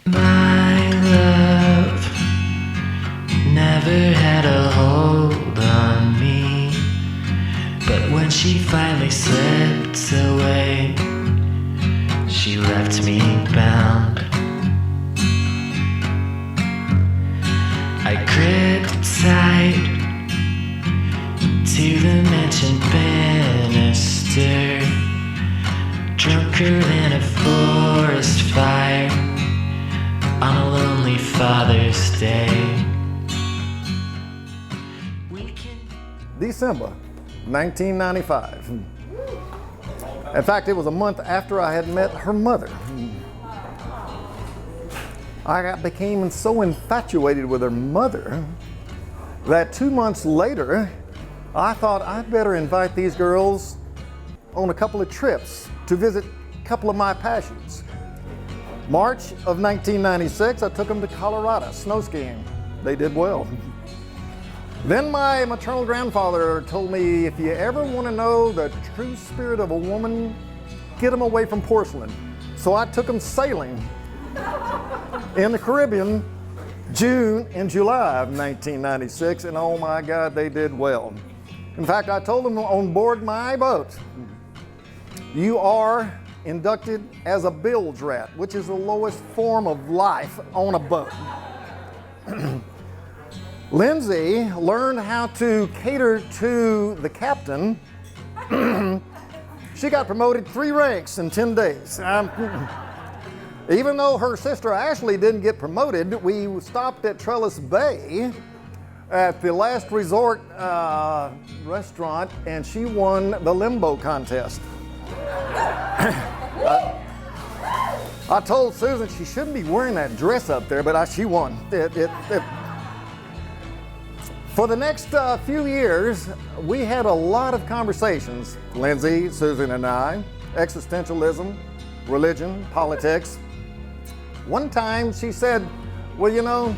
My love never had a hold on me, but when she finally slipped away, she left me bound. I gripped tight to the mentioned banister, drunker than a forest fire on a lonely Father's Day. December 1995. In fact, it was a month after I had met her mother. Became so infatuated with her mother that 2 months later, I thought I'd better invite these girls on a couple of trips to visit a couple of my passions. March of 1996, I took them to Colorado snow skiing. They did well. Then my maternal grandfather told me, if you ever want to know the true spirit of a woman, get them away from porcelain. So I took them sailing in the Caribbean, June and July of 1996, and oh my God, they did well. In fact, I told them on board my boat, you are inducted as a bilge rat, which is the lowest form of life on a boat. Lindsay learned how to cater to the captain. She got promoted 3 ranks in 10 days. Even though her sister Ashley didn't get promoted, we stopped at Trellis Bay at the Last Resort restaurant, and she won the limbo contest. I told Susan she shouldn't be wearing that dress up there, but she won. For the next few years, we had a lot of conversations, Lindsay, Susan, and I, existentialism, religion, politics. One time she said, well, you know,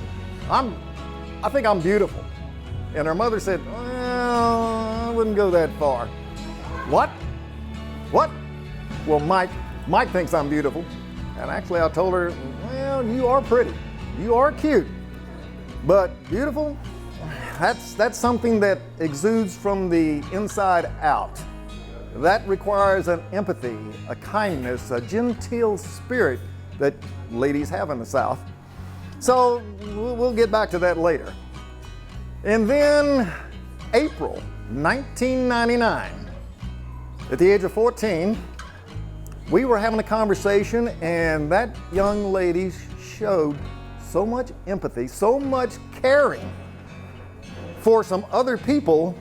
I think I'm beautiful. And her mother said, well, I wouldn't go that far. What? What? Well, Mike thinks I'm beautiful. And actually I told her, well, you are pretty. You are cute. But beautiful? That's something that exudes from the inside out. That requires an empathy, a kindness, a genteel spirit that ladies have in the South. So we'll get back to that later. And then April 1999, at the age of 14, we were having a conversation, and that young lady showed so much empathy, so much caring for some other people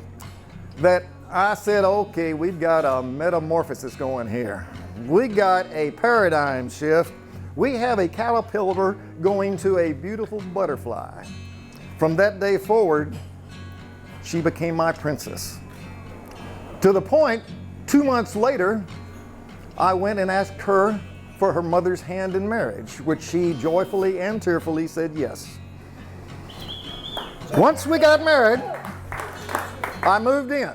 that I said, okay, we've got a metamorphosis going here. We got a paradigm shift. We have a caterpillar going to a beautiful butterfly. From that day forward, she became my princess. To the point, 2 months later, I went and asked her for her mother's hand in marriage, which she joyfully and tearfully said yes. Once we got married, I moved in.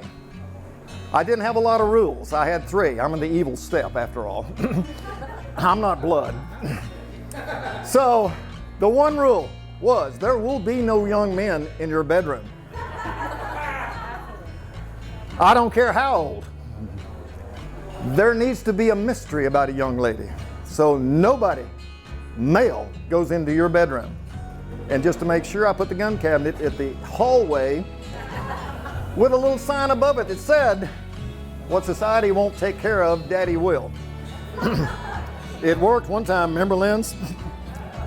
I didn't have a lot of rules. I had 3. I'm in the evil step after all. I'm not blood. So the one rule was there will be no young men in your bedroom. I don't care how old. There needs to be a mystery about a young lady. So nobody, male, goes into your bedroom. And just to make sure, I put the gun cabinet at the hallway with a little sign above it that said, what society won't take care of, Daddy will. It worked one time, remember Linz?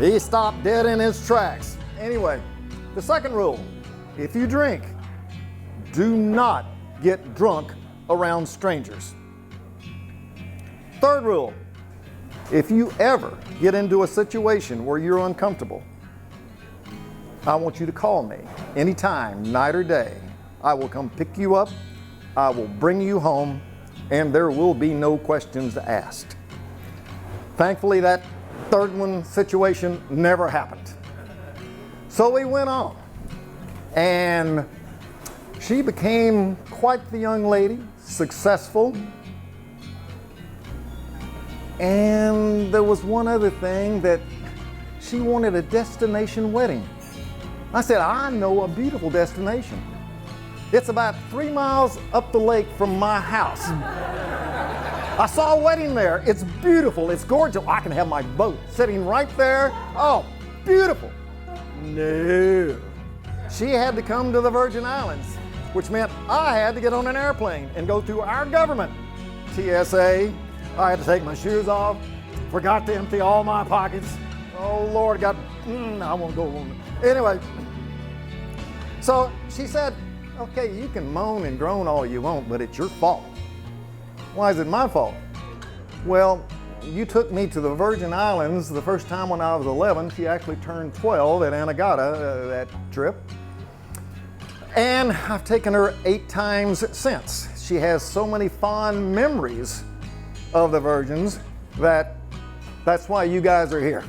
He stopped dead in his tracks. Anyway, the second rule, if you drink, do not get drunk around strangers. Third rule, if you ever get into a situation where you're uncomfortable, I want you to call me anytime, night or day. I will come pick you up, I will bring you home, and there will be no questions asked. Thankfully, that third one situation never happened. So we went on, and she became quite the young lady, successful. And there was one other thing, that She wanted a destination wedding. I said, I know a beautiful destination. It's about 3 miles up the lake from my house. I saw a wedding there. It's beautiful. It's gorgeous. I can have my boat sitting right there. Oh, beautiful. No. She had to come to the Virgin Islands, which meant I had to get on an airplane and go through our government. TSA. I had to take my shoes off. Forgot to empty all my pockets. Oh, Lord, I won't go on. Anyway, so she said, okay, you can moan and groan all you want, but it's your fault. Why is it my fault? Well, you took me to the Virgin Islands the first time when I was 11. She actually turned 12 at Anegada that trip. And I've taken her 8 times since. She has so many fond memories of the Virgins that's why you guys are here.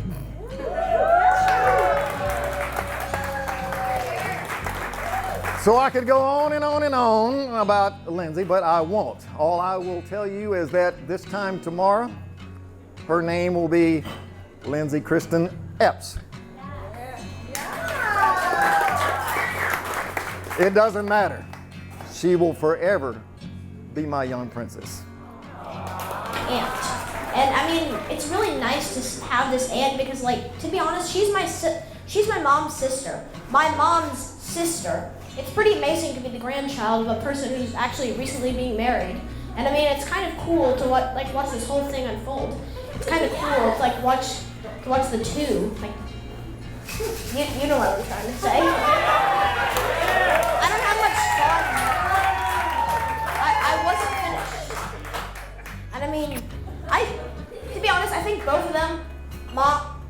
So I could go on and on and on about Lindsay, but I won't. All I will tell you is that this time tomorrow, her name will be Lindsay Kristen Epps. It doesn't matter. She will forever be my young princess. And I mean, it's really nice to have this aunt because, like, to be honest, she's my mom's sister. My mom's sister. It's pretty amazing to be the grandchild of a person who's actually recently being married. And I mean, it's kind of cool to watch this whole thing unfold. It's kind of cool to watch the two. Like, you know what I'm trying to say. I don't have much fun. I wasn't finished. And I mean, to be honest, I think both of them,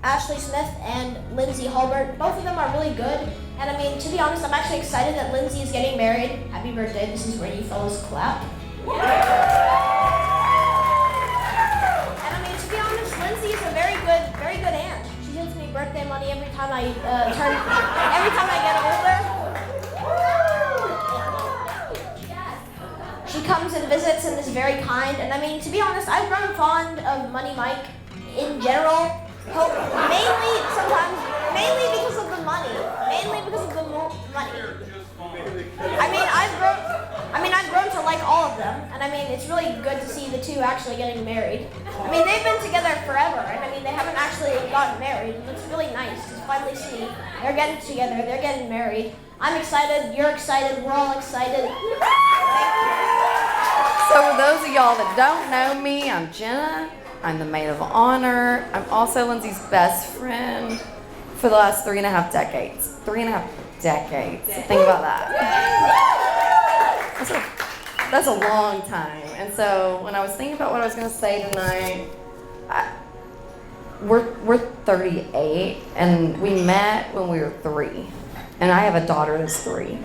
Ashley Smith and Lindsay Hulbert, both of them are really good. And I mean, to be honest, I'm actually excited that Lindsay is getting married. Happy birthday, this is where you fellas clap. And I mean, to be honest, Lindsay is a very good aunt. She gives me birthday money every time I get older. She comes and visits and is very kind. And I mean, to be honest, I've grown fond of Money Mike in general. Mainly because of the money. I've grown to like all of them, and I mean, it's really good to see the two actually getting married. I mean, they've been together forever, and I mean, they haven't actually gotten married, and it's really nice to finally see they're getting together, they're getting married. I'm excited, you're excited, we're all excited. So for those of y'all that don't know me, I'm Jenna. I'm the maid of honor. I'm also Lindsay's best friend for the last 3.5 decades. 3.5 decades. Think about that. That's a long time. And so when I was thinking about what I was going to say tonight, we're 38, and we met when we were 3. And I have a daughter that's 3.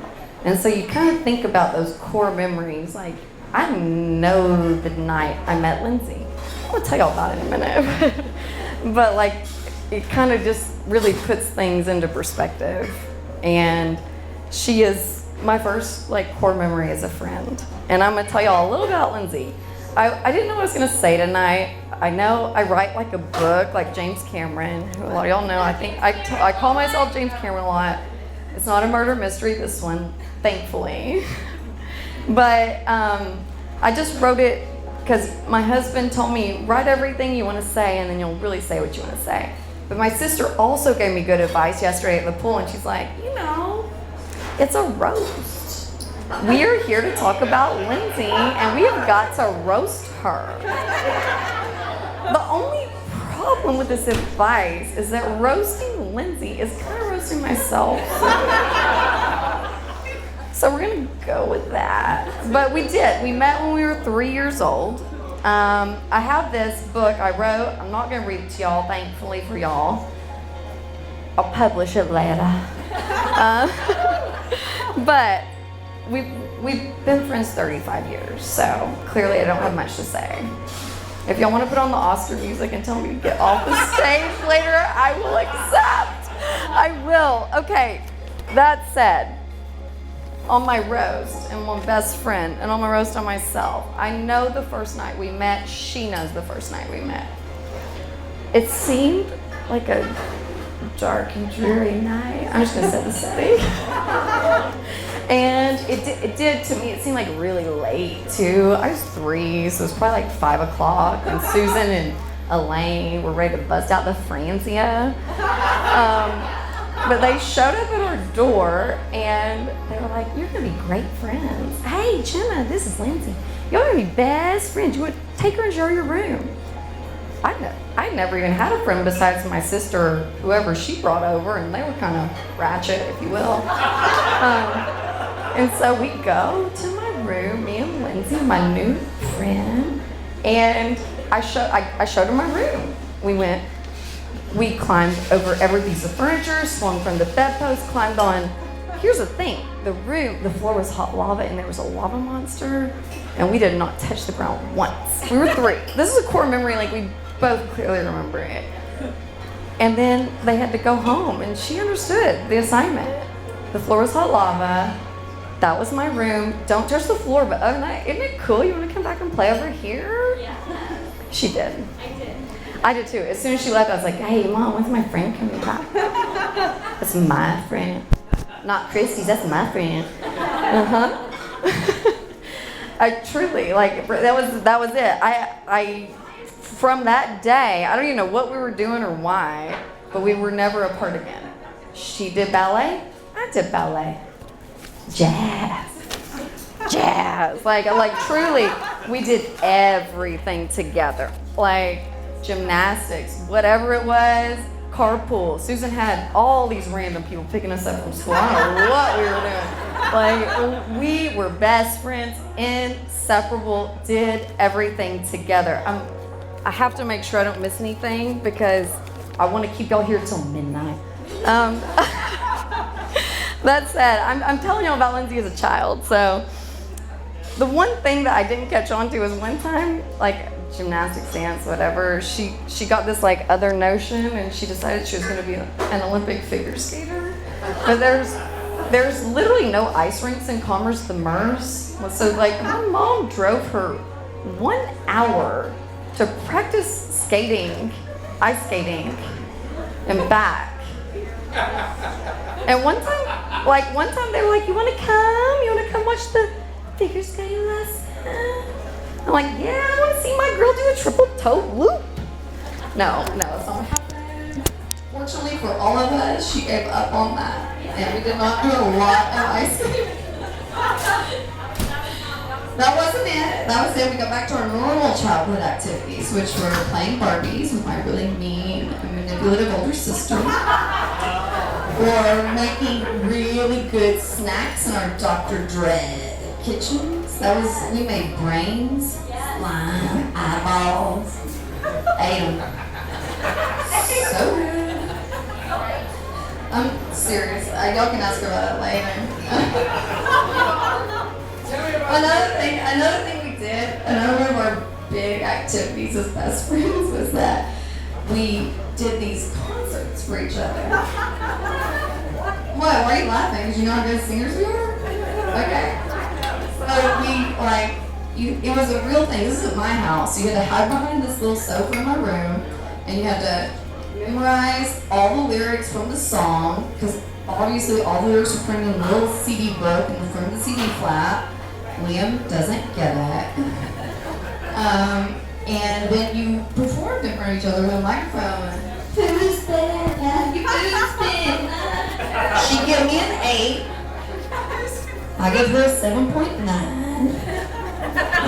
And so you kind of think about those core memories. Like, I know the night I met Lindsay. I'll tell y'all about it in a minute. But like, it kind of just really puts things into perspective. And she is my first core memory as a friend. And I'm gonna tell y'all a little about Lindsay. I didn't know what I was gonna say tonight. I know I write like a book, like James Cameron, who a lot of y'all know. I think I call myself James Cameron a lot. It's not a murder mystery, this one, thankfully. But I just wrote it because my husband told me, write everything you want to say and then you'll really say what you want to say. But my sister also gave me good advice yesterday at the pool, and she's like, it's a roast. We are here to talk about Lindsay, and we have got to roast her. The only problem with this advice is that roasting Lindsay is kind of roasting myself. So we're gonna go with that. But we did. We met when we were 3 years old. I have this book I wrote. I'm not gonna read it to y'all, thankfully for y'all. I'll publish it later. But we've been friends 35 years, so clearly I don't have much to say. If y'all want to put on the Oscar music and tell me to get off the stage later, I will accept. I will. Okay, that said, on my roast and my best friend, and on my roast on myself, I know the first night we met, she knows the first night we met. It seemed like a dark and dreary night. I'm just gonna set the setting. And it did to me, it seemed like really late too. I was 3, so it was probably like 5 o'clock, and Susan and Elaine were ready to bust out the Franzia. But they showed up at our door and they were like, "You're gonna be great friends. Hey, Jenna, this is Lindsay. You're gonna be best friends. You would take her and show her your room." I'd never even had a friend besides my sister, whoever she brought over, and they were kind of ratchet, if you will. And so we go to my room, me and Lindsay, my new friend, and I showed her my room. We climbed over every piece of furniture, swung from the bedpost, climbed on. Here's the thing, the floor was hot lava and there was a lava monster, and we did not touch the ground once. We were 3. This is a core memory, like we both clearly remember it. And then they had to go home, and she understood the assignment. The floor was hot lava. That was my room. Don't touch the floor, but other than that, isn't it cool? You want to come back and play over here? Yeah. She did. I did. I did too. As soon as she left, I was like, "Hey, Mom, when's my friend coming back?" That's my friend. Not Christy's, that's my friend. I truly, like, that was it. I from that day, I don't even know what we were doing or why, but we were never apart again. She did ballet, I did ballet. Jazz. Like truly, we did everything together. Like gymnastics, whatever it was, carpool. Susan had all these random people picking us up from school. I don't know what we were doing. Like, we were best friends, inseparable, did everything together. I have to make sure I don't miss anything because I want to keep y'all here till midnight. That said, I'm telling y'all about Lindsay as a child. So the one thing that I didn't catch on to was one time, like gymnastics, dance, whatever, she got this like other notion, and she decided she was going to be an Olympic figure skater. But there's literally no ice rinks in Commerce the Merce. So like her mom drove her 1 hour to practice skating, ice skating, and back. And one time they were like, "You want to come watch the figure skating lesson?" I'm like, "Yeah, I want to see my girl do a triple toe loop." No, that's not what happened. Fortunately for all of us, she gave up on that, and we did not do a lot of ice skating. That wasn't it. That was it. We got back to our normal childhood activities, which were playing Barbies with my really mean and manipulative older sister, or making really good snacks in our Dr. Dread kitchens. We made brains, slime, eyeballs, ate them. So good. I'm serious. Y'all can ask her about it later. Another thing we did, another one of our big activities as best friends was that we did these concerts for each other. What? Why are you laughing? Did you know how good singers we are? Okay. So it was a real thing. This is at my house. You had to hide behind this little sofa in my room, and you had to memorize all the lyrics from the song, because obviously all the lyrics were printed in a little CD book in the front of the CD flap. Liam doesn't get it. And then you performed in front of each other with a microphone. Who's there? You who's been? She gave me an 8. I gave her a 7.9.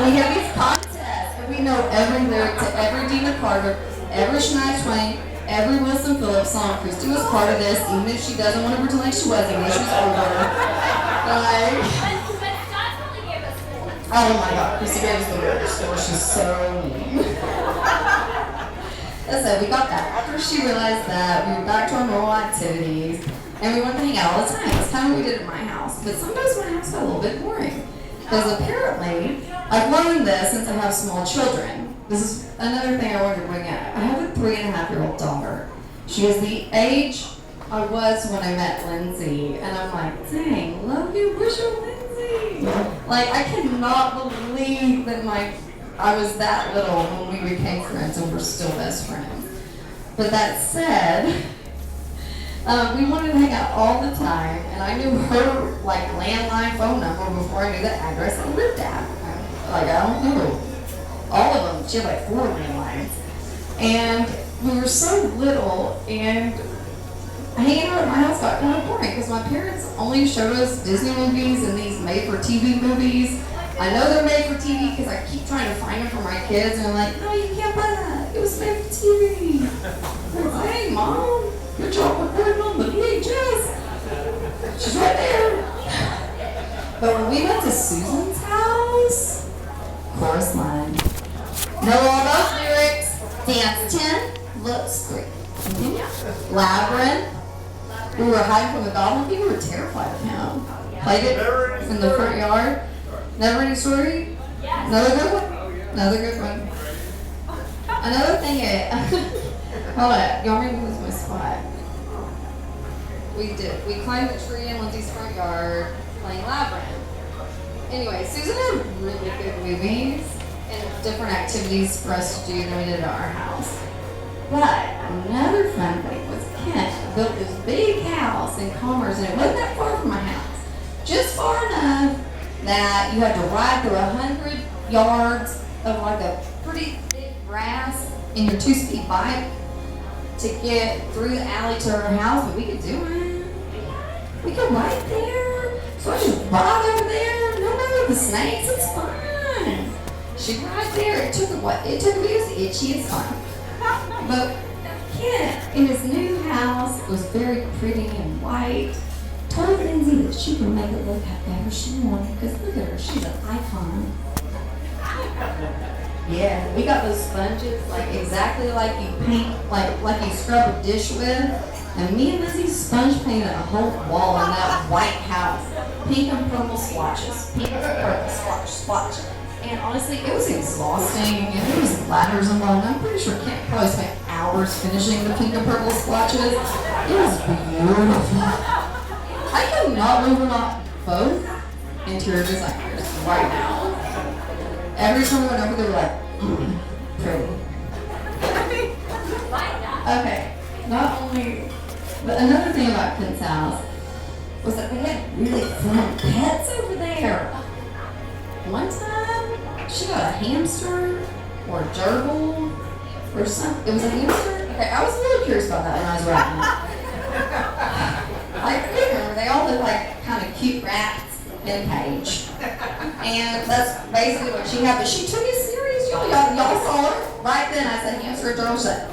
We have these contests, and we know every lyric to every Dina Carter, every Shania Twain, every Wilson Phillips song. Christy was part of this, even if she doesn't want to pretend like she was. English was over. Oh my God, Christy gave us the worst score. She's so mean. That's it, we got that. After she realized that, we were back to our normal activities, and we wanted to hang out all the time. That's kind of what we did at my house. But sometimes my house got a little bit boring. Because apparently, I've learned this since I have small children. This is another thing I wanted to bring up. I have a 3.5-year-old daughter. She is the age I was when I met Lindsay, and I'm like, dang, love you, wish you Lindsay. Like, I cannot believe that I was that little when we became friends and we're still best friends. But that said, We wanted to hang out all the time, and I knew her like landline phone number before I knew the address I lived at. Like I don't know all of them. She had like 4 landlines, and we were so little, and hanging out at my house got kind of boring because my parents only showed us Disney movies and these made-for-TV movies. I know they're made for TV because I keep trying to find them for my kids, and I'm like, no, you can't buy that. It was made for TV. I'm like, hey, Mom, good job with putting on the VHS. She's right there. But when we went to Susan's house, chorus line. Know all those lyrics. Dance 10, looks great. Mm-hmm. Labyrinth. We were hiding from the goblin. People were terrified of him. Played it in the front yard. Never Ending Story? Another good one? Another good one. Another thing is, hold on, y'all made me lose my spot. We climbed the tree in Lindsay's front yard playing Labyrinth. Anyway, Susan had really good movies and different activities for us to do than we did at our house. But another fun thing was Kent built this big house in Commerce, and it wasn't that far from my house. Just far enough that you had to ride through 100 yards of like a pretty thick grass in your 2-speed bike to get through the alley to her house, but we could do it. We could ride there. So I just ride over there. No, the snakes, it's fun. She'd ride there. It took a while. It took me as itchy, it's fun. But Kent, in his new house, it was very pretty and white. Told Lindsay that she could make it look however she wanted, because look at her, she's an icon. Yeah, we got those sponges, like exactly like you paint, like you scrub a dish with. And me and Lizzie sponge painted a whole wall in that white house. Pink and purple swatches. Pink and purple swatch. And honestly, it was exhausting. And there was ladders involved. I'm pretty sure Kent probably spent hours finishing the pink and purple swatches. It was beautiful. I could not move on both interior designers right now. Every time we went over, they were like, pretty. Okay, not only, but another thing about Kent's house was that they had really fun pets over there. One time, she got a hamster or a gerbil or something. It was a hamster? Okay, I was a little curious about that when I was writing it. Like, remember, they all look like kind of cute rats in a cage. And that's basically what she had. But she took it serious, y'all. Y'all saw her. Right then, I said, hamster or gerbil? She said,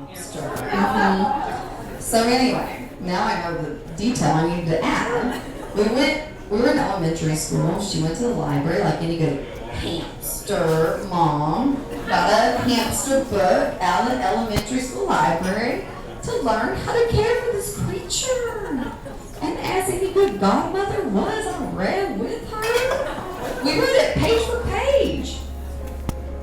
hamster. Mm-hmm. So anyway, now I know the detail I needed to add. We were in elementary school. She went to the library like any good hamster mom. Got a hamster book out of the elementary school library to learn how to care for this creature. And as any good godmother was, I read with her. We read it page for page.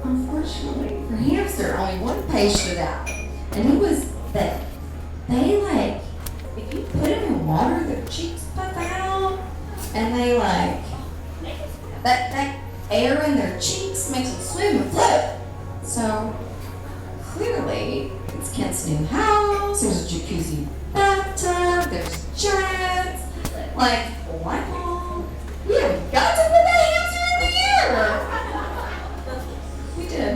Unfortunately, for hamster, only one page stood out. And it was that they if you put them in water, their cheeks puff out. And they that air in their cheeks makes them swim and float. So clearly, it's Kent's new house. There's a jacuzzi bathtub. There's jets. Like, why not? We have got to put that hamster in the air. We did.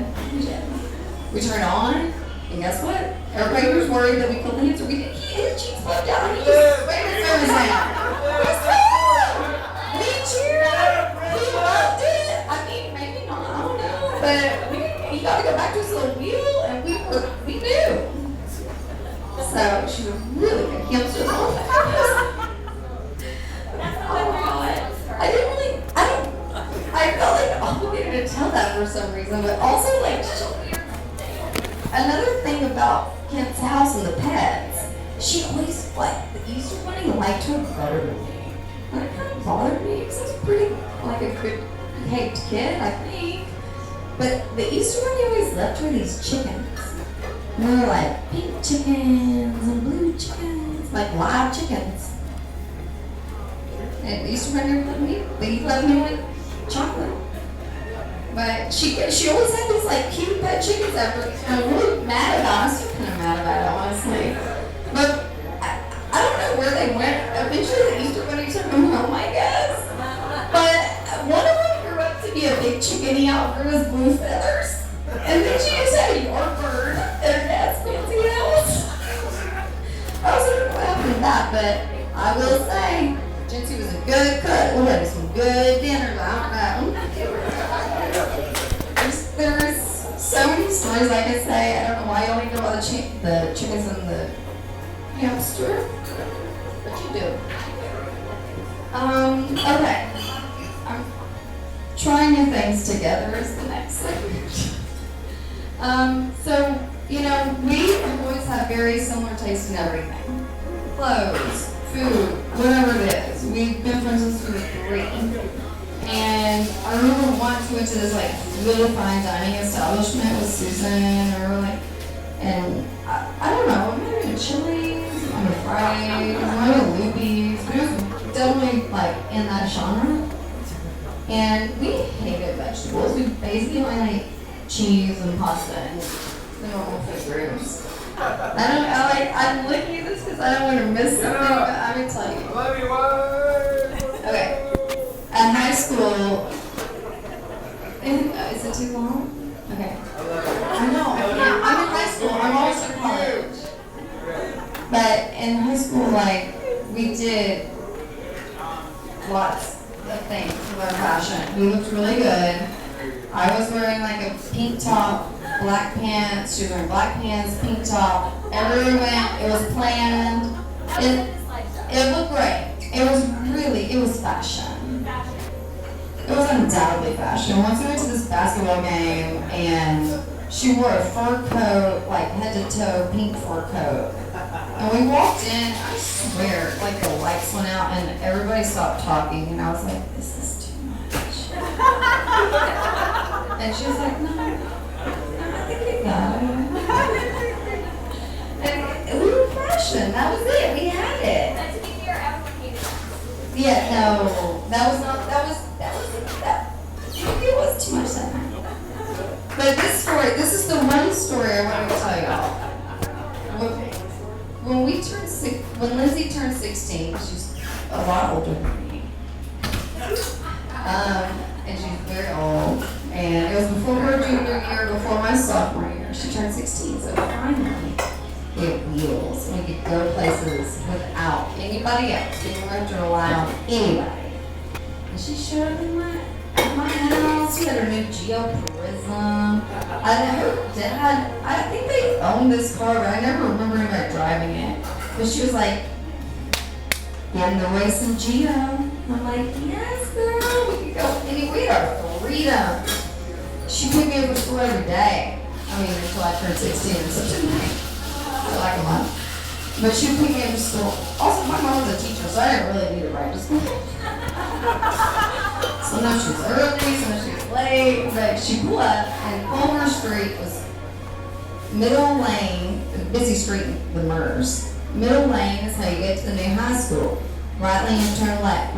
We turned on, and guess what? Everybody was worried that we killed the hamster. We didn't. His cheeks popped out. He just waved his arms down. It was fun. We cheered. We loved it. I mean, maybe not. I don't know. But he got to go back to his little wheel, and we knew. So she was a really good hamster. Oh my God. I felt like obligated to tell that for some reason, but also another thing about Kent's house and the pets, she always, the Easter Bunny liked her better than me. And it kind of bothered me because I was pretty, a good behaved kid, I think. But the Easter Bunny always left her these chickens. And they were pink chickens and blue chickens, live chickens. And the Easter Bunny never let me, they left me with chocolate. But she always had these cute pet chickens after. I'm really mad about it. I'm still kind of mad about it, honestly. But room was blue feathers. And then she just had a York bird at her dad's fancy house. I was wondering what happened to that, but I will say, Jincy was a good cook. We had some good dinners. I don't know. There's so many stories I could say. I don't know why y'all need to know about the chickens and the hamster, but you do. Okay. I'm trying new things together is the next segment. So, you know, we have always had very similar taste in everything. Clothes, food, whatever it is. We've been friends since we were 3. And I remember once we went to this like really fine dining establishment with Susan, or like, and I don't know, it might have been Chili's on a Friday, it might have been Luby's, but it was definitely like in that genre. And we hated vegetables. We basically only ate cheese and pasta and the normal food groups. I'm looking at this because I don't want to miss something, but I'm going to tell you. Love you, what? Okay. At high school, is it too long? Okay. I know, I can't. I'm in high school. I'm also in college. But in high school, like, we did lots of things with our fashion. We looked really good. I was wearing like a pink top, black pants. She was wearing black pants, pink top. Everywhere we went, it was planned. It looked great. It was fashion. It was undoubtedly fashion. Once we went to this basketball game and she wore a fur coat, like head to toe, pink fur coat. And we walked in, I swear, like the lights went out and everybody stopped talking and I was like, this is too much. And she was like, no, I think you got it. And we were fashion, that was it, we had it. Yeah, no, it was too much that night. But this is the one story I wanted to tell y'all. When Lindsay turned 16, she's a lot older than me. And she's very old. And it was before her junior year, before my sophomore year. She turned 16, so finally we had wheels. We could go places without anybody else. We didn't have to rely on anybody. And she showed up in my house. She had her new Geo Prism. Her dad, I think they owned this car, but I never remember anybody driving it. But she was like, getting the race in Geo. I'm like, yes, girl, we could go anywhere. We had our freedom. She picked me up from school every day. I mean, until I turned 16 in September. For like a month. But she would pick me up from school. Also, my mom was a teacher, so I didn't really need to ride to school. Sometimes she was early, sometimes she was late, but she pulled up, and Culver Street was middle lane, busy street with Mers. Middle lane is how you get to the new high school. Right lane you have to turn left,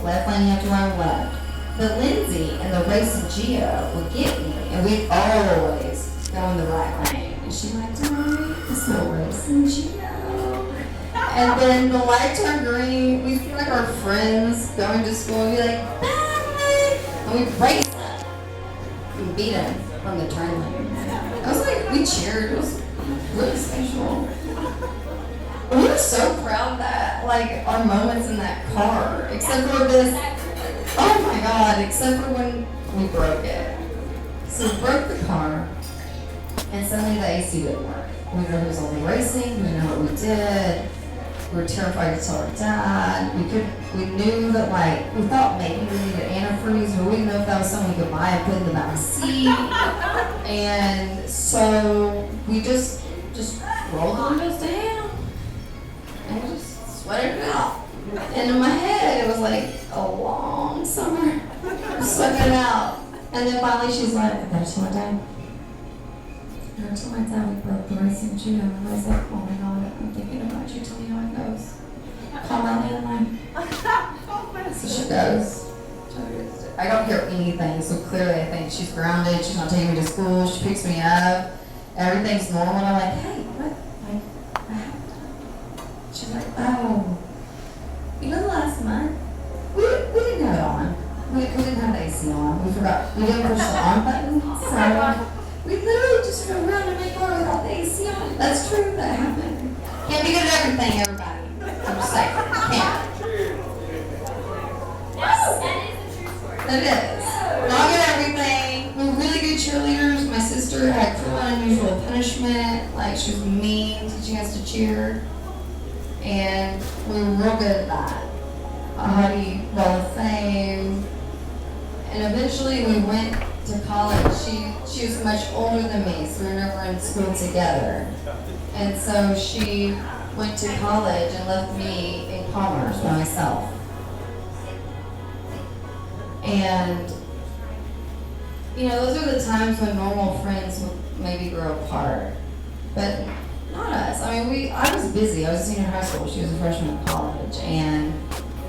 left lane you have to run left. But Lindsay and the race of Geo would get me, and we'd always go in the right lane. And she'd like, Mommy, it's no race in Geo. And then the light turned green, we'd feel like our friends going to school and be like, bye! And we'd race up and beat them from the turn lane. I was like, we cheered, it was really special. We were so proud that, like, our moments in that car, except for this, oh my God, except for when we broke it. So we broke the car, and suddenly the AC didn't work. We knew it was only racing, we didn't know what we did. We were terrified to tell our dad. We knew that, like, we thought maybe we needed antifreeze, but we didn't know if that was something we could buy and put in the back seat. And so we just rolled the windows down and we just sweated it out. And in my head, it was like a long summer. Sweating it out. And then finally she's like, I gotta tell my dad. I gotta tell my dad we broke the racing judo. And I was like, oh my God, I'm thinking about you. Tell me how it goes. Call my landline. So she goes. I don't hear anything, so clearly I think she's grounded. She's not taking me to school. She picks me up. Everything's normal. And I'm like, hey, what? She's like, oh, you know, last month we didn't have it on. We didn't have the AC on. We forgot. We didn't push the on button. So we literally just drove around in my car without the AC on. That's true. That happened. Can't be good at everything, everybody. I'm just saying. Can't. That is. Not good at everything. We were really good cheerleaders. My sister had cruel and unusual punishment. Like, she was mean, teaching us to cheer. And we were real good at that. A Hottie Wall of Fame. And eventually we went to college. She was much older than me, so we were never in school together. And so she went to college and left me in commerce by myself. And, you know, those are the times when normal friends would maybe grow apart. But not us. I mean, I was busy. I was a senior in high school. She was a freshman in college. And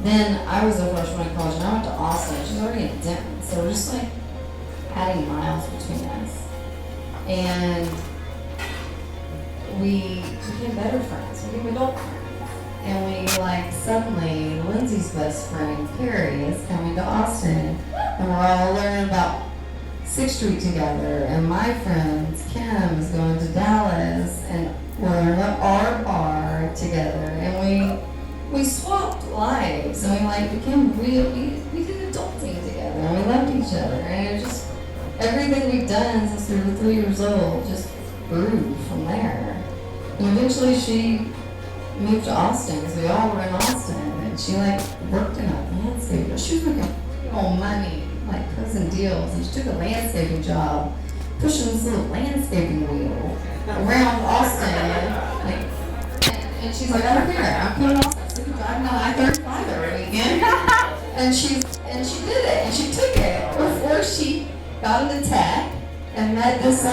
then I was a freshman in college, and I went to Austin. She was already in Denton. So we're just like adding miles between us. And we became better friends. We became adult friends. And we suddenly, Lindsay's best friend, Carrie, is coming to Austin. And we're all learning about 6th Street together. And my friend, Kim, is going to Dallas. And we're in our bar together. And we swapped lives. And we became real, we did adulting together. And we loved each other. And it just, everything we've done since we were 3 years old just grew from there. And eventually she moved to Austin, because we all were in Austin, and she worked in a landscape. She was making money, closing deals, and she took a landscaping job, pushing this little landscaping wheel around Austin, and she's like, I don't care, I'm coming to Austin, so I'm driving on I-35 every weekend, and she did it, and she took it before she got into tech and met this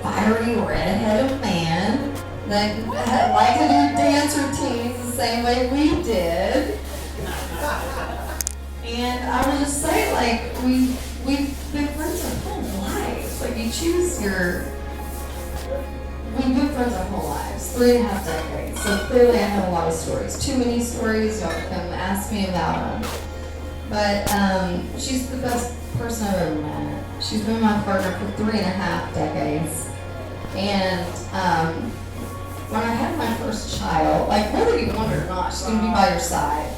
fiery redheaded man that liked to do dance routines the same way we did. And I will just say, we've been friends our whole lives. We've been friends our whole lives, 3.5 decades. So clearly I have a lot of stories. Too many stories, y'all come ask me about them. But she's the best person I've ever met. She's been my partner for 3.5 decades. And when I had my first child, whether you want it or not, she's going to be by your side.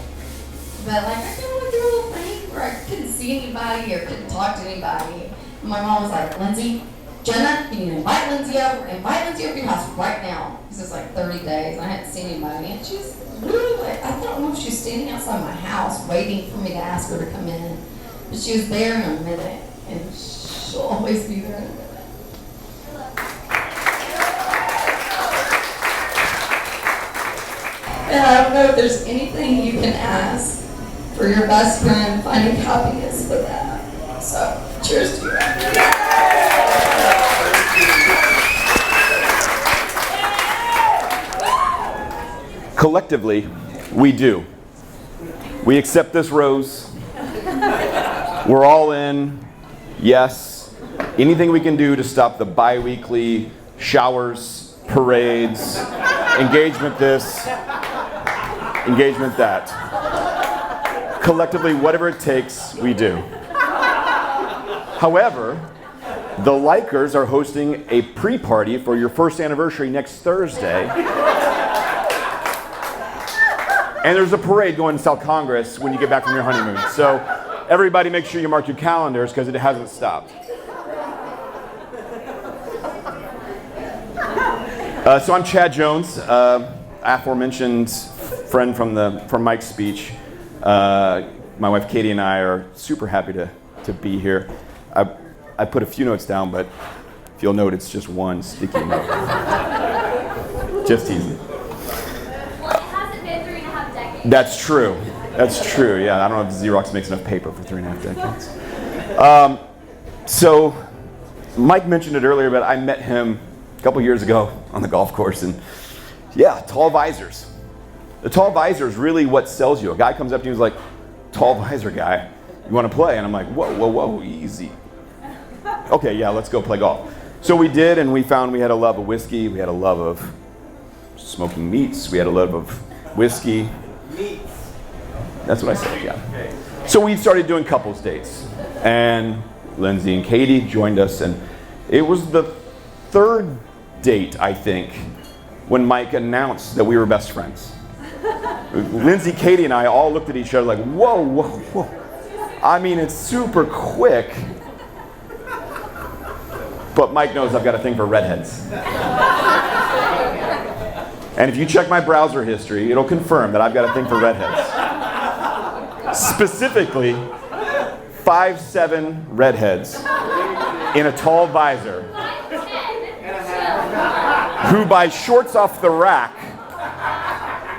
But I kind of went through a little thing where I couldn't see anybody or couldn't talk to anybody. And my mom was like, Lindsay, Jenna, you need to invite Lindsay over to your house right now. This is 30 days, and I hadn't seen anybody. And she's really I don't know if she's standing outside my house waiting for me to ask her to come in. But she was there in a minute, and she'll always be there in a minute. And I don't know if there's anything you can ask for your best friend finding happiness with that. So, cheers to you. Collectively, we do. We accept this rose. We're all in. Yes. Anything we can do to stop the bi-weekly showers, parades, engagement this, engagement that. Collectively, whatever it takes, we do. However, the Likers are hosting a pre-party for your first anniversary next Thursday. And there's a parade going to South Congress when you get back from your honeymoon. So everybody make sure you mark your calendars because it hasn't stopped. So I'm Chad Jones, aforementioned friend from Mike's speech. My wife Katie and I are super happy to be here. I put a few notes down, but if you'll note, it's just one sticky note. Just teasing. That's true. That's true. Yeah, I don't know if Xerox makes enough paper for 3.5 decades. So Mike mentioned it earlier, but I met him a couple years ago on the golf course, and yeah, tall visors. The tall visor is really what sells you. A guy comes up to you and is like, tall visor guy, you want to play? And I'm like, whoa, easy. Okay, yeah, let's go play golf. So we did, and we found we had a love of whiskey, we had a love of smoking meats, we had a love of whiskey. That's what I said, yeah. So we started doing couples dates, and Lindsay and Katie joined us, and it was the third date, I think, when Mike announced that we were best friends. Lindsay, Katie, and I all looked at each other like, whoa, whoa, whoa. I mean, it's super quick. But Mike knows I've got a thing for redheads. And if you check my browser history, it'll confirm that I've got a thing for redheads. Specifically, 5'7" redheads in a tall visor who buy shorts off the rack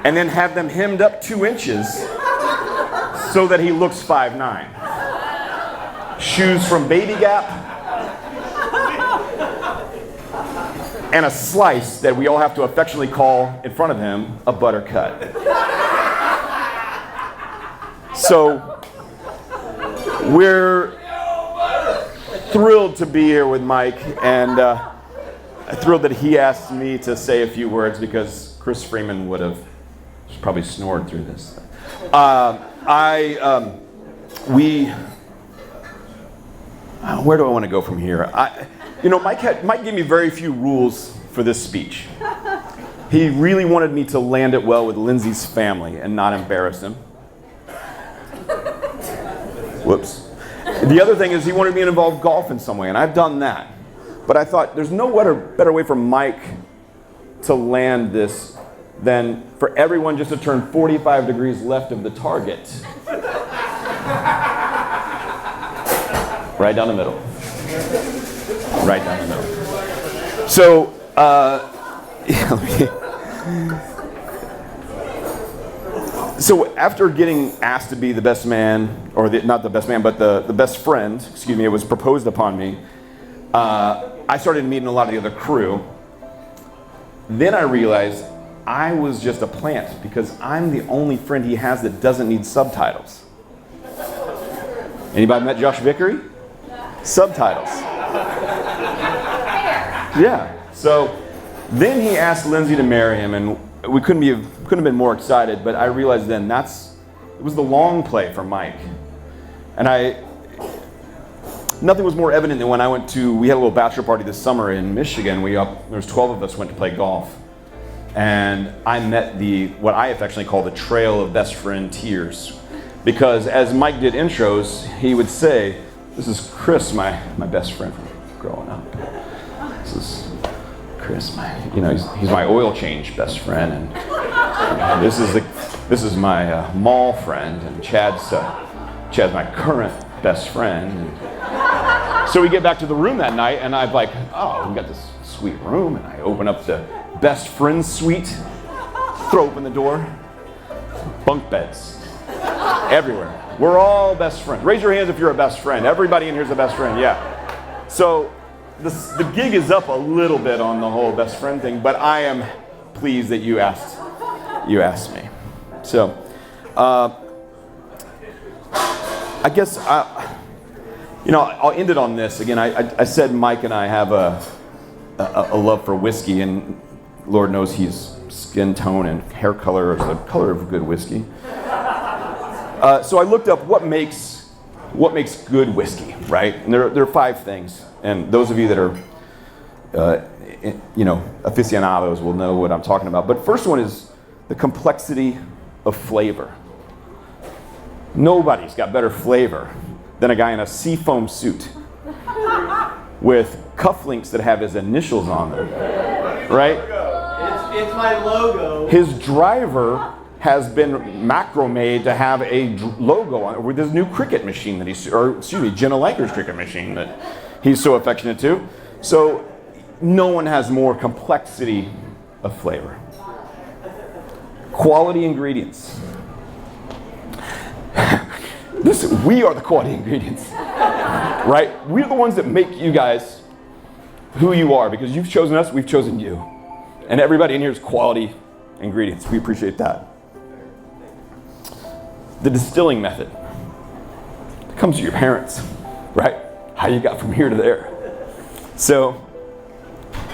and then have them hemmed up 2 inches so that he looks 5'9". Shoes from Baby Gap, and a slice that we all have to affectionately call in front of him a buttercut. So we're thrilled to be here with Mike, and thrilled that he asked me to say a few words because Chris Freeman would have probably snored through this. Where do I want to go from here? Mike gave me very few rules for this speech. He really wanted me to land it well with Lindsay's family and not embarrass him. Whoops. The other thing is he wanted me to involve golf in some way, and I've done that. But I thought there's no better way for Mike to land this than for everyone just to turn 45 degrees left of the target. Right down the middle. Right down the middle. So, so after getting asked to be the best man, or not the best man, but the best friend, excuse me, it was proposed upon me, I started meeting a lot of the other crew. Then I realized I was just a plant because I'm the only friend he has that doesn't need subtitles. Anybody met Josh Vickery? Subtitles. Yeah. So then he asked Lindsay to marry him, and we couldn't have been more excited. But I realized then it was the long play for Mike, and nothing was more evident than when we had a little bachelor party this summer in Michigan. There was 12 of us went to play golf, and I met what I affectionately call the trail of best friend tears, because as Mike did intros, he would say, "This is Chris, my best friend from growing up. This is Chris, he's my oil change best friend, and this is my mall friend, and Chad's my current best friend." And so we get back to the room that night, and I'm like, "Oh, we got this sweet room," and I open up the best friend suite, throw open the door, bunk beds everywhere. We're all best friends. Raise your hands if you're a best friend. Everybody in here is a best friend, yeah. So the gig is up a little bit on the whole best friend thing, but I am pleased that you asked me. So I guess I'll end it on this. Again, I said Mike and I have a love for whiskey, and Lord knows he's skin tone and hair color is the color of good whiskey. So I looked up what makes good whiskey, right? And there are 5 things, and those of you that are aficionados will know what I'm talking about. But first one is the complexity of flavor. Nobody's got better flavor than a guy in a seafoam suit with cufflinks that have his initials on them, right? It's my logo. His driver has been macrame to have a logo on it with his new cricket machine Jenna Liker's cricket machine that he's so affectionate to. So no one has more complexity of flavor. Quality ingredients. We are the quality ingredients, right? We're the ones that make you guys who you are, because you've chosen us, we've chosen you. And everybody in here is quality ingredients. We appreciate that. The distilling method. It comes to your parents, right? How you got from here to there. So,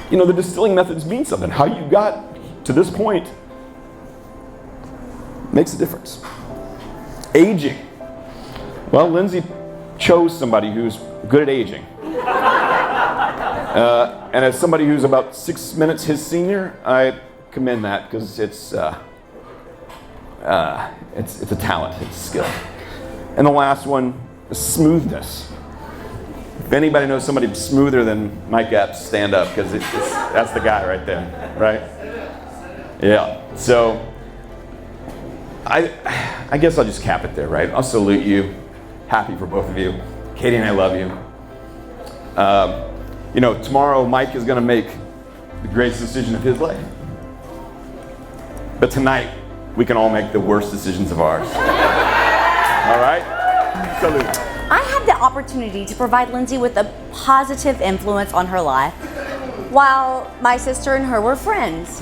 the distilling methods mean something. How you got to this point makes a difference. Aging. Well, Lindsay chose somebody who's good at aging. And as somebody who's about 6 minutes his senior, I commend that because it's a talent, it's a skill. And the last one is smoothness. If anybody knows somebody smoother than Mike Epps, stand up because that's the guy right there, right? Yeah. So I guess I'll just cap it there, right? I'll salute you. Happy for both of you. Katie and I love you. Tomorrow Mike is going to make the greatest decision of his life. But tonight, we can all make the worst decisions of ours. All right? Salute. I had the opportunity to provide Lindsay with a positive influence on her life while my sister and her were friends.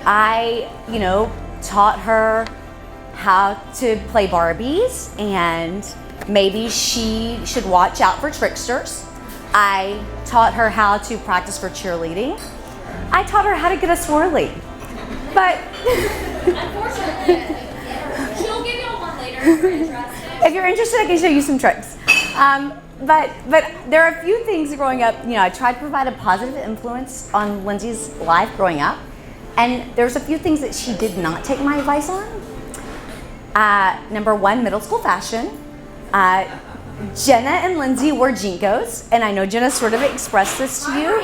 I, taught her how to play Barbies, and maybe she should watch out for tricksters. I taught her how to practice for cheerleading. I taught her how to get a swirly. But unfortunately, she'll give you one later if you're interested. If you're interested, I can show you some tricks. But there are a few things growing up. I tried to provide a positive influence on Lindsay's life growing up, and there's a few things that she did not take my advice on. Number one, middle school fashion. Jenna and Lindsay wore Jinkos, and I know Jenna sort of expressed this to you.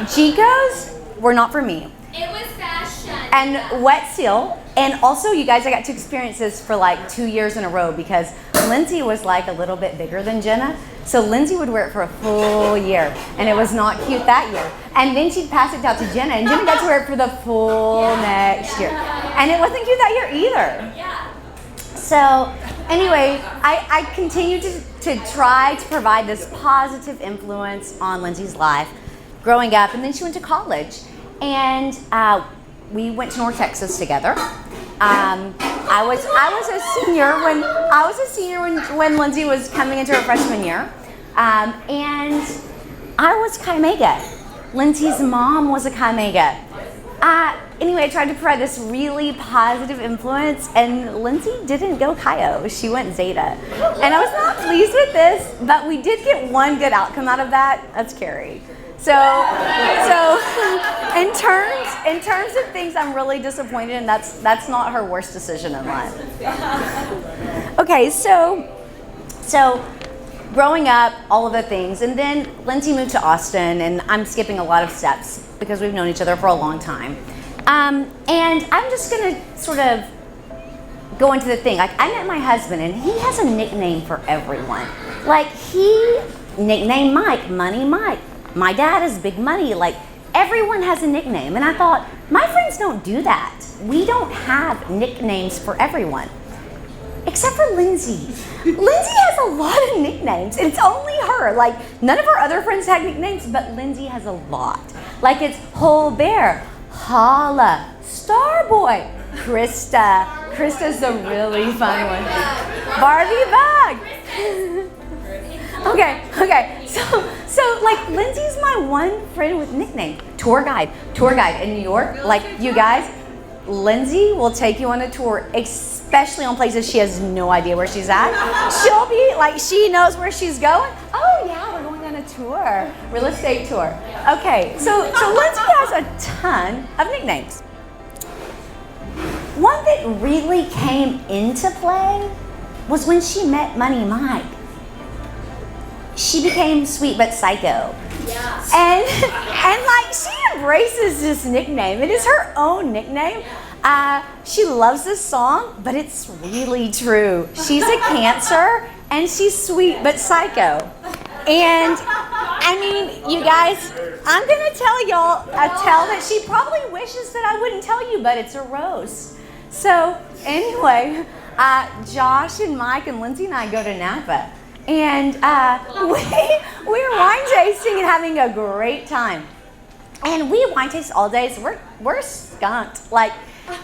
Jinkos were not for me. It was fashion. And wet seal. And also, you guys, I got to experience this for like 2 years in a row because Lindsay was like a little bit bigger than Jenna. So Lindsay would wear it for a full year, and it was not cute that year. And then she'd pass it out to Jenna, and Jenna got to wear it for the full next year. And it wasn't cute that year either. Yeah. So anyway, I continued to try to provide this positive influence on Lindsay's life growing up, and then she went to college. And we went to North Texas together. I was a senior when Lindsay was coming into her freshman year, and I was Chi Mega. Lindsay's mom was a Chi Mega. Anyway, I tried to provide this really positive influence, and Lindsay didn't go Chi. She went Zeta, and I was not pleased with this, but we did get one good outcome out of that. That's Carrie. So in terms of things I'm really disappointed in, that's not her worst decision in life. Okay, so growing up, all of the things, and then Lindsay moved to Austin, and I'm skipping a lot of steps because we've known each other for a long time. And I'm just gonna sort of go into the thing. Like, I met my husband, and he has a nickname for everyone. Like, he nicknamed Mike, Money Mike. My dad is Big Money. Like, everyone has a nickname. And I thought, my friends don't do that. We don't have nicknames for everyone. Except for Lindsay. Lindsay has a lot of nicknames. It's only her. Like, none of our other friends have nicknames, but Lindsay has a lot. Like, it's Whole Bear, Holla, Starboy, Krista. Krista's a really fun one. Barbie Bug. Okay. So like, Lindsay's my one friend with nickname. Tour guide in New York. Like, you guys, Lindsay will take you on a tour, especially on places she has no idea where she's at. She'll be like, she knows where she's going. Oh yeah, we're going on a tour, real estate tour. Okay, so Lindsay has a ton of nicknames. One that really came into play was when she met Money Mike. She became Sweet But Psycho. Yeah. And like, she embraces this nickname. It is her own nickname. She loves this song, but it's really true. She's a Cancer, and she's sweet but psycho. And I mean, you guys, I'm gonna tell y'all a tale that she probably wishes that I wouldn't tell you, but it's a roast. So anyway, Josh and Mike and Lindsay and I go to Napa. And we were wine tasting and having a great time. And we wine taste all day, so we're skunked. Like, and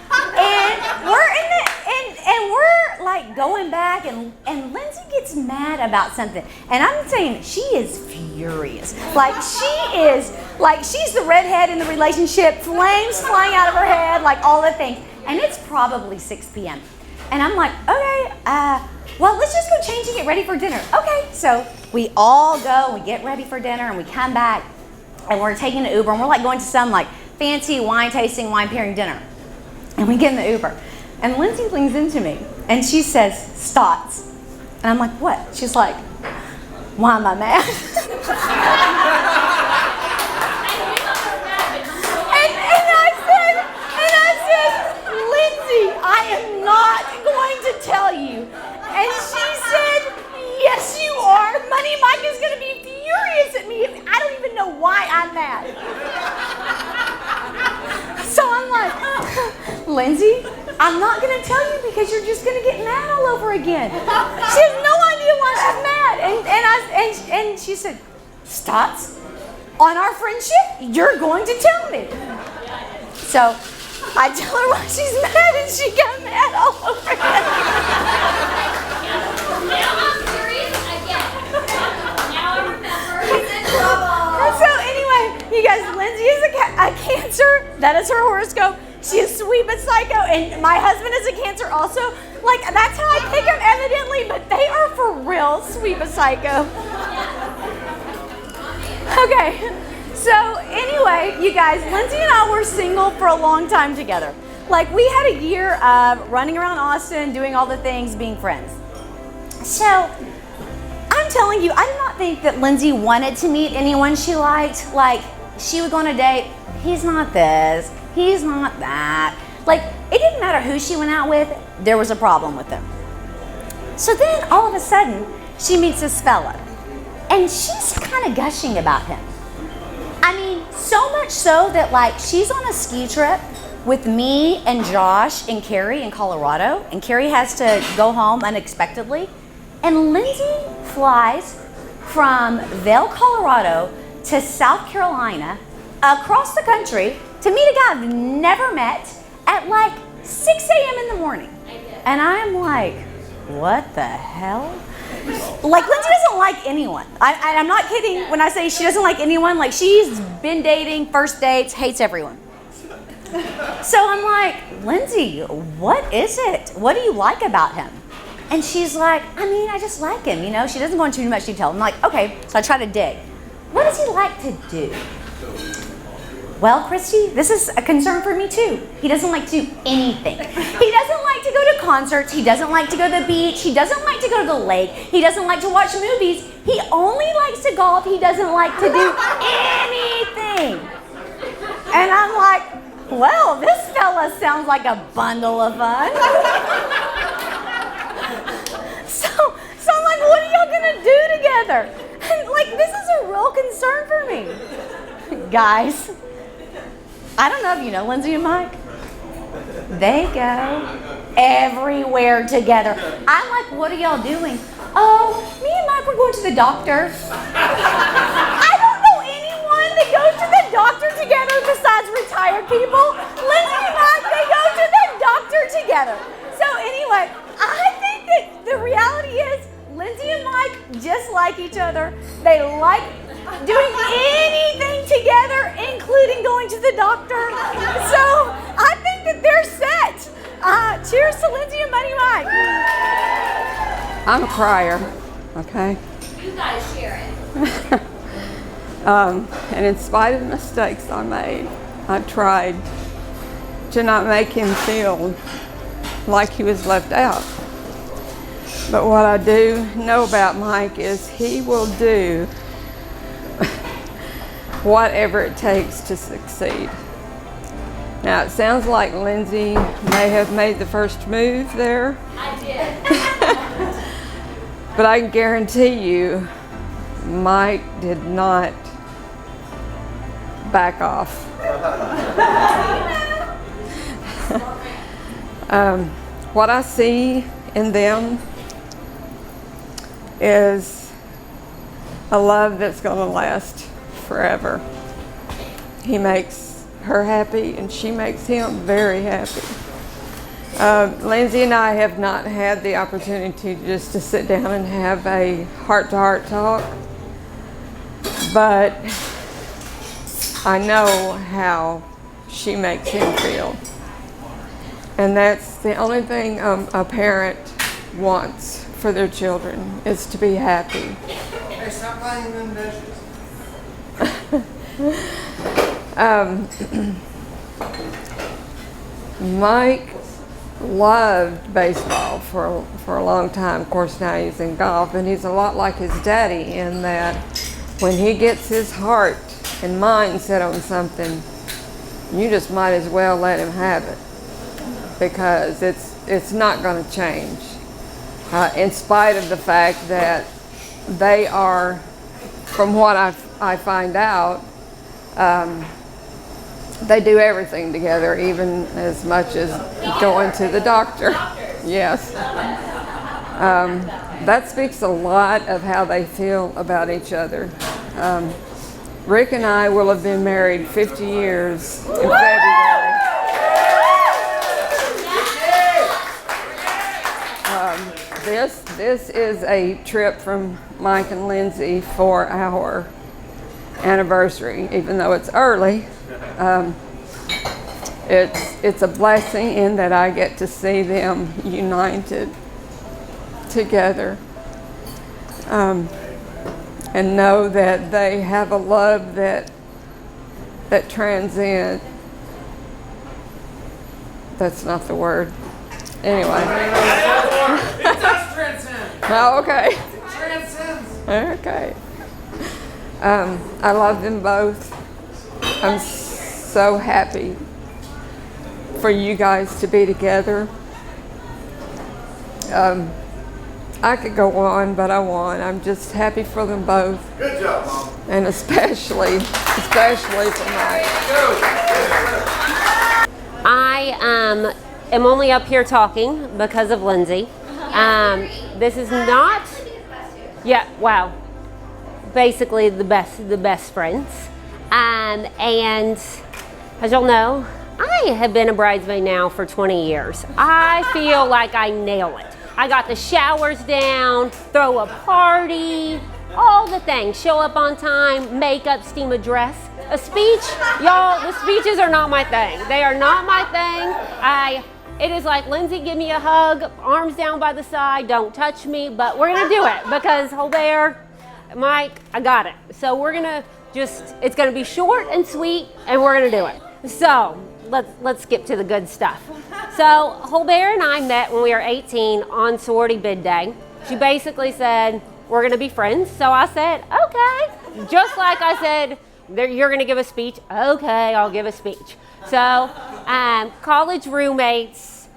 we're like going back, and Lindsay gets mad about something. And I'm saying she is furious. She's the redhead in the relationship, flames flying out of her head, like all the things. And it's probably 6 p.m. And I'm like, okay, well, let's just go change and get ready for dinner. Okay, so we all go, we get ready for dinner, and we come back, and we're taking an Uber, and we're like going to some like fancy wine tasting, wine pairing dinner. And we get in the Uber, and Lindsay leans into me, and she says, Stotts. And I'm like, what? She's like, why am I mad? and I said, Lindsay, I am not going to tell you. And she said, yes, you are. Money Mike is going to be furious at me. I don't even know why I'm mad. So I'm like, Lindsay, I'm not going to tell you because you're just going to get mad all over again. She has no idea why she's mad. And she said, Stotts, on our friendship, you're going to tell me. So I tell her why she's mad, and she got mad all over again. Now I'm serious again. Now I remember. He's in trouble. So anyway, you guys, Lindsay is a Cancer. That is her horoscope. She is sweet but psycho, and my husband is a Cancer also. Like, that's how I pick them evidently, but they are for real sweet but psycho. Okay, so anyway, you guys, Lindsay and I were single for a long time together. Like, we had a year of running around Austin, doing all the things, being friends. So, I'm telling you, I do not think that Lindsay wanted to meet anyone she liked. Like, she would go on a date, he's not this, he's not that. Like, it didn't matter who she went out with, there was a problem with them. So then, all of a sudden, she meets this fella. And she's kind of gushing about him. I mean, so much so that like she's on a ski trip with me and Josh and Carrie in Colorado, and Carrie has to go home unexpectedly. And Lindsay flies from Vail, Colorado to South Carolina, across the country, to meet a guy I've never met at like 6 a.m. in the morning. And I'm like, what the hell? Like, Lindsay doesn't like anyone. I'm not kidding when I say she doesn't like anyone. Like, she's been dating, first dates, hates everyone. So I'm like, Lindsay, what is it? What do you like about him? And she's like, I mean, I just like him, you know? She doesn't go into too much detail. I'm like, okay. So I try to dig. What does he like to do? Well, Christy, this is a concern for me too. He doesn't like to do anything. He doesn't like to go to concerts. He doesn't like to go to the beach. He doesn't like to go to the lake. He doesn't like to watch movies. He only likes to golf. He doesn't like to do anything. And I'm like, well, this fella sounds like a bundle of fun. So I'm like, what are y'all gonna do together? And like, this is a real concern for me. Guys, I don't know if you know Lindsay and Mike. They go everywhere together. I'm like, what are y'all doing? Oh, me and Mike were going to the doctor. I don't know anyone that goes to the doctor together besides retired people. Lindsay and Mike, they go to the doctor together. So anyway, I think that the reality is Lindsay and Mike just like each other. They like doing anything together, including going to the doctor. So I think that they're set. Cheers to Lindsay and Money Mike. I'm a crier, okay? You guys share it. And in spite of the mistakes I made, I tried to not make him feel like he was left out. But what I do know about Mike is he will do whatever it takes to succeed. Now, it sounds like Lindsay may have made the first move there. I did. But I can guarantee you, Mike did not back off. What I see in them is a love that's going to last forever. He makes her happy and she makes him very happy. Lindsay and I have not had the opportunity just to sit down and have a heart-to-heart talk, but I know how she makes him feel. And that's the only thing a parent wants for their children, is to be happy. Hey, stop buying them dishes. Mike loved baseball for a long time. Of course, now he's in golf, and he's a lot like his daddy in that when he gets his heart and mind set on something, you just might as well let him have it, because it's not going to change. In spite of the fact that they are, from what I find out, they do everything together, even as much as going to the doctor. Yes. That speaks a lot of how they feel about each other. Rick and I will have been married 50 years in February. This is a trip from Mike and Lindsay for our anniversary, even though it's early. It's a blessing in that I get to see them united together, and know that they have a love that transcends. That's not the word. Anyway. It does transcend. Oh, okay. It transcends. Okay. I love them both. I'm so happy for you guys to be together. I could go on, but I won't. I'm just happy for them both. Good job, Mom. And especially for Mike. I am only up here talking because of Lindsay. This is not, yeah, wow. Basically the best friends. And as y'all know, I have been a bridesmaid now for 20 years. I feel like I nail it. I got the showers down, throw a party, all the things. Show up on time, makeup, steam a dress. A speech, y'all, the speeches are not my thing. They are not my thing. It is like, Lindsay, give me a hug, arms down by the side, don't touch me, but we're gonna do it because Holbert, Mike, I got it. So we're gonna it's gonna be short and sweet, and we're gonna do it. So let's skip to the good stuff. So Holbert and I met when we were 18 on sorority bid day. She basically said, we're gonna be friends. So I said, okay. Just like I said, you're gonna give a speech. Okay, I'll give a speech. So college roommates,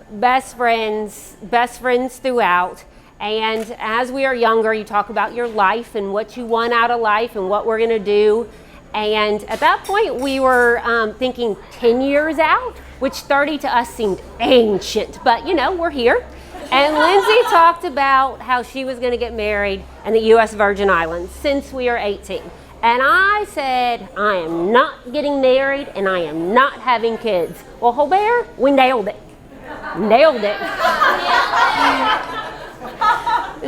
best friends throughout. And as we are younger, you talk about your life and what you want out of life and what we're gonna do. And at that point, we were thinking 10 years out, which 30 to us seemed ancient, but you know, we're here. And Lindsay talked about how she was gonna get married in the US Virgin Islands since we are 18. And I said, I am not getting married and I am not having kids. Well, Holbert, we nailed it. Nailed it.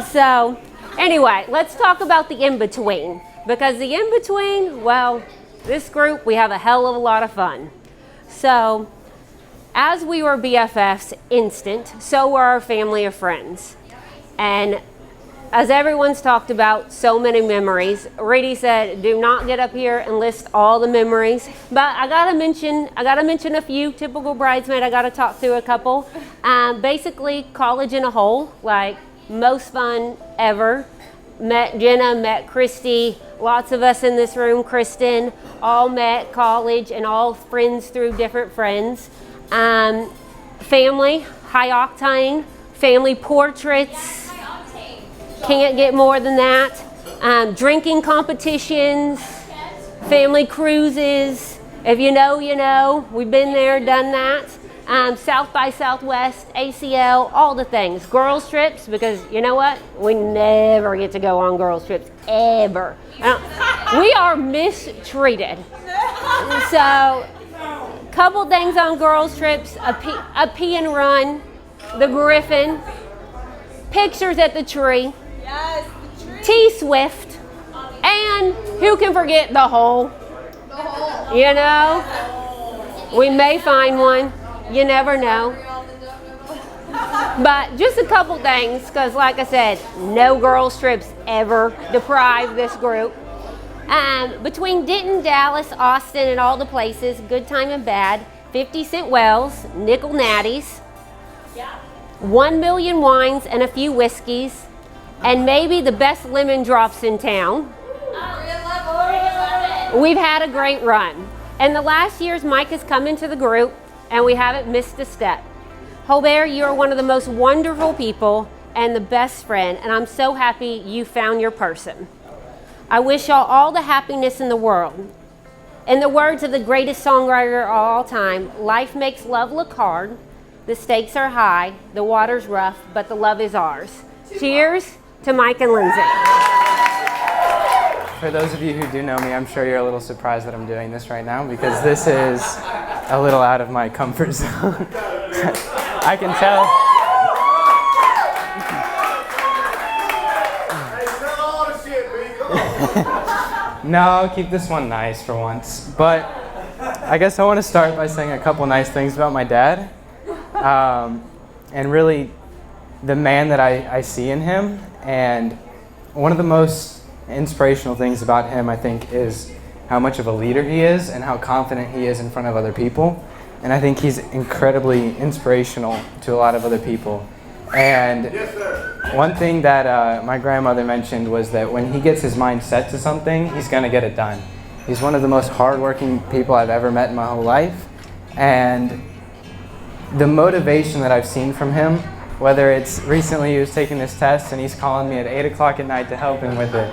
So anyway, let's talk about the in-between. Because the in-between, well, this group, we have a hell of a lot of fun. So as we were BFFs instant, so were our family of friends. And as everyone's talked about, so many memories. Reedy said, do not get up here and list all the memories. But I gotta mention a few. Typical bridesmaid, I gotta talk through a couple. Basically, college in a whole, like most fun ever. Met Jenna, met Christy, lots of us in this room, Kristen, all met college and all friends through different friends. Family, high octane, family portraits, can't get more than that. Drinking competitions, family cruises, if you know, you know, we've been there, done that. South by Southwest, ACL, all the things. Girls trips, because you know what? We never get to go on girls trips, ever. We are mistreated. So, couple things on girls trips, a pee and run, the Griffin, pictures at the tree, Yes, the tree. T-Swift, and who can forget the hole? You know? We may find one. You never know. But just a couple things, because like I said, no girls trips ever deprive this group. Between Denton, Dallas, Austin, and all the places, good time and bad, 50-cent wells, nickel natties, 1 million wines and a few whiskeys, and maybe the best lemon drops in town. We've had a great run. And the last years, Mike has come into the group, and we haven't missed a step. Hobert, you are one of the most wonderful people and the best friend, and I'm so happy you found your person. I wish y'all all the happiness in the world. In the words of the greatest songwriter of all time, life makes love look hard, the stakes are high, the water's rough, but the love is ours. Cheers to Mike and Lindsay. For those of you who do know me, I'm sure you're a little surprised that I'm doing this right now because this is a little out of my comfort zone. I can tell. No, I'll keep this one nice for once. But I guess I want to start by saying a couple nice things about my dad. And really the man that I see in him. And one of the most inspirational things about him, I think, is how much of a leader he is and how confident he is in front of other people. And I think he's incredibly inspirational to a lot of other people. And one thing that my grandmother mentioned was that when he gets his mind set to something, he's going to get it done. He's one of the most hardworking people I've ever met in my whole life. And the motivation that I've seen from him, whether it's recently he was taking this test and he's calling me at 8 o'clock at night to help him with it.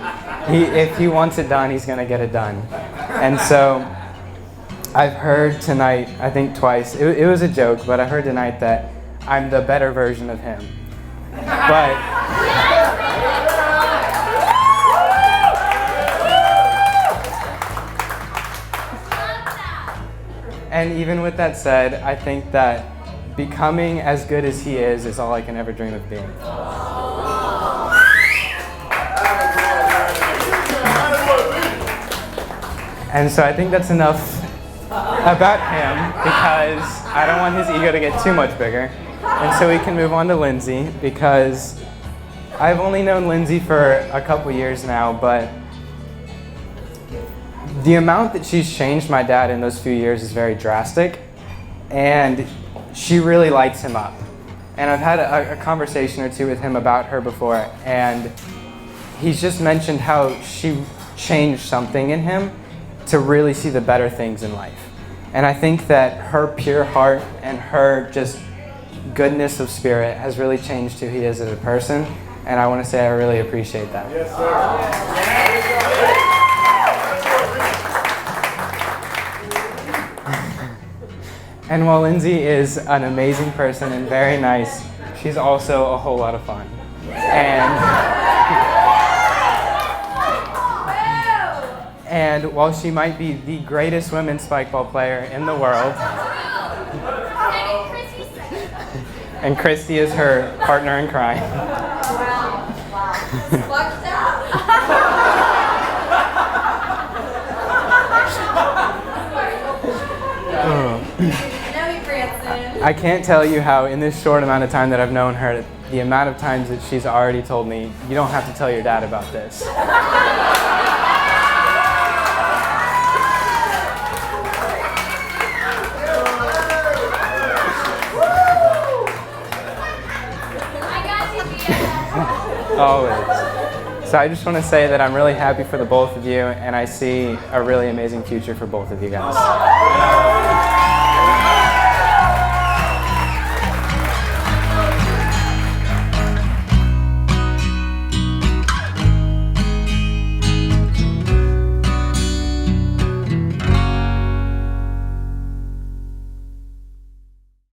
If he wants it done, he's going to get it done. And so I've heard tonight, I think twice, it was a joke, but I heard tonight that I'm the better version of him. But and even with that said, I think that becoming as good as he is all I can ever dream of being. And so I think that's enough about him because I don't want his ego to get too much bigger. And so we can move on to Lindsay because I've only known Lindsay for a couple years now, but the amount that she's changed my dad in those few years is very drastic, and she really lights him up. And I've had a conversation or two with him about her before, and he's just mentioned how she changed something in him to really see the better things in life. And I think that her pure heart and her just goodness of spirit has really changed who he is as a person, and I want to say I really appreciate that. Yes, sir. And while Lindsay is an amazing person and very nice, she's also a whole lot of fun. And while she might be the greatest women's spikeball player in the world, and Christy is her partner in crime. I can't tell you how, in this short amount of time that I've known her, the amount of times that she's already told me, you don't have to tell your dad about this. Always. So I just want to say that I'm really happy for the both of you, and I see a really amazing future for both of you guys.